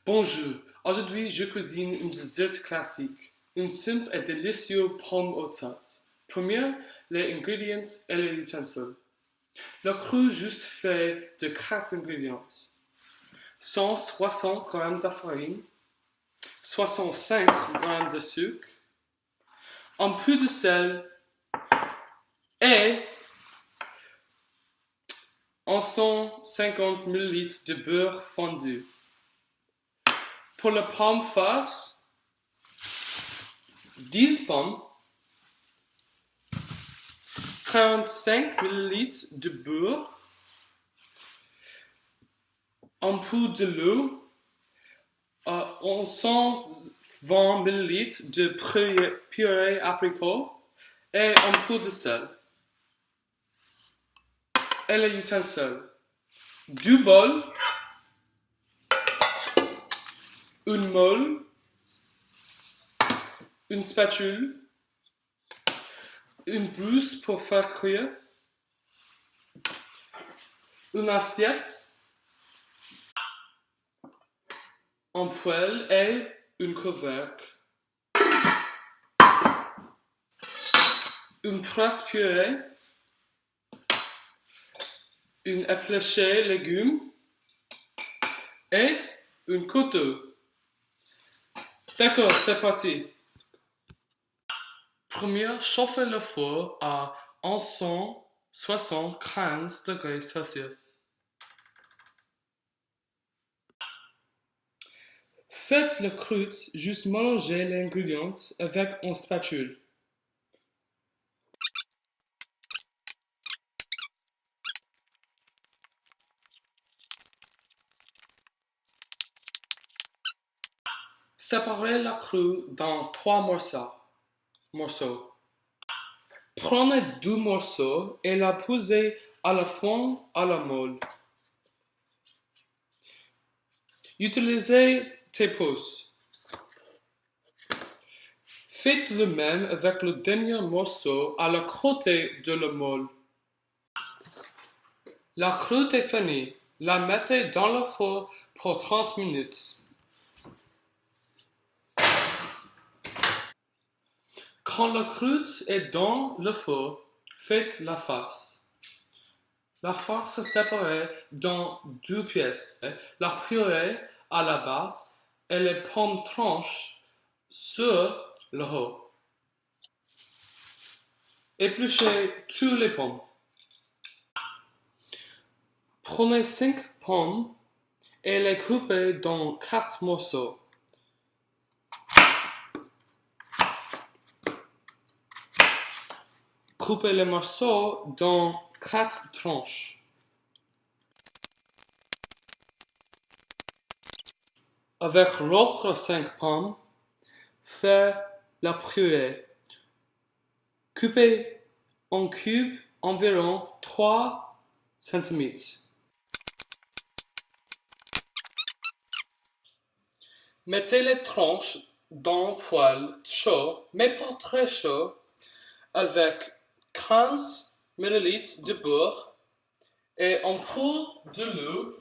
Bonjour, aujourd'hui je cuisine une dessert classique, une simple et délicieuse pomme au tarte. Premier, les ingrédients et les ustensiles. Le cru juste fait de 4 ingrédients. 160 g de farine, 65 g de sucre, un peu de sel et 150 ml de beurre fondu. Pour la pomme farce, 10 pommes, 45 ml de beurre, un peu de l'eau, 120 ml de purée apricot et un peu de sel. Et les ustensiles. Du bol, une molle, une spatule, une blouse pour faire cuire, une assiette, un poêle et un couvercle. Une presse purée, une épluchée légumes et un couteau. D'accord, c'est parti. Première, chauffez le four à 175 degrés Celsius. Faites le croûte, juste mélanger les ingrédients avec une spatule. Séparez la croûte dans 3 morceaux. Prenez 2 morceaux et la posez à la fond à la molle. Utilisez tes pouces. Faites le même avec le dernier morceau à la côté de la molle. La croûte est finie. La mettez dans le four pour 30 minutes. Quand la croûte est dans le four, faites la farce. La farce est séparée dans 2 pièces. La purée à la base et les pommes tranches sur le haut. Épluchez tous les pommes. Prenez 5 pommes et les coupez dans 4 morceaux. Coupez les morceaux dans 4 tranches. Avec l'autre 5 pommes, faites la purée. Coupez en cubes environ 3 cm. Mettez les tranches dans un poêle chaud, mais pas très chaud, avec 15 ml de beurre et un peu de l'eau.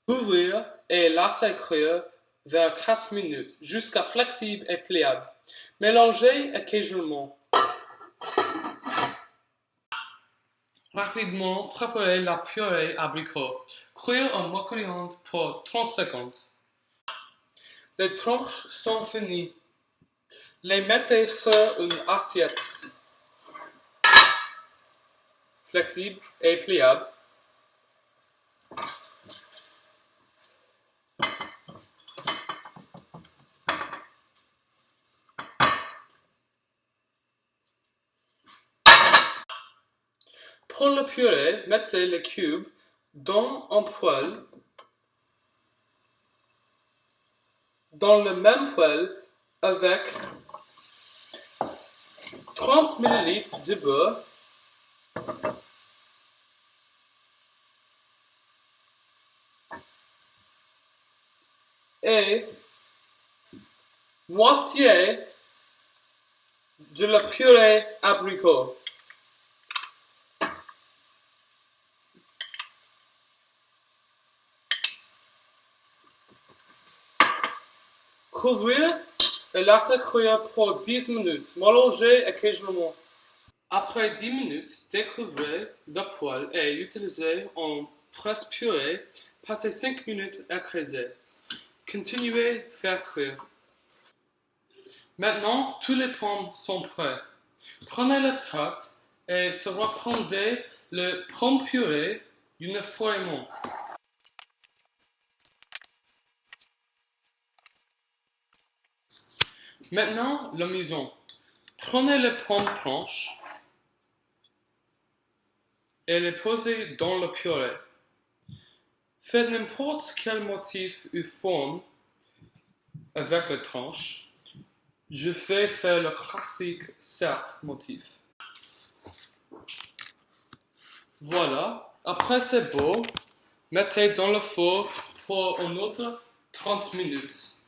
Ouvrir et laisser cuire vers 4 minutes jusqu'à flexible et pliable. Mélangez occasionellement. Rapidement, préparez la purée abricot. Cuire en micro-ondes pour 30 secondes. Les tranches sont finies. Les mettez sur une assiette flexible et pliable. Pour la purée, mettez les cubes dans un poêle. Dans le même poêle avec 30 ml de beurre, et moitié de la purée abricot. Couvrir et laisser cuire pour 10 minutes. Mélanger occasionellement. Après 10 minutes, découvrez le poêle et utilisez en presse-purée. Passez 5 minutes à creuser. Continuez à faire cuire. Maintenant, tous les pommes sont prêts. Prenez la tarte et reprendrez le pomme purée uniformément. Maintenant, la maison. Prenez les pommes tranches et les posez dans le purée. Faites n'importe quel motif ou forme avec les tranches. Je vais faire le classique cercle motif. Voilà, après c'est beau, mettez dans le four pour une autre 30 minutes.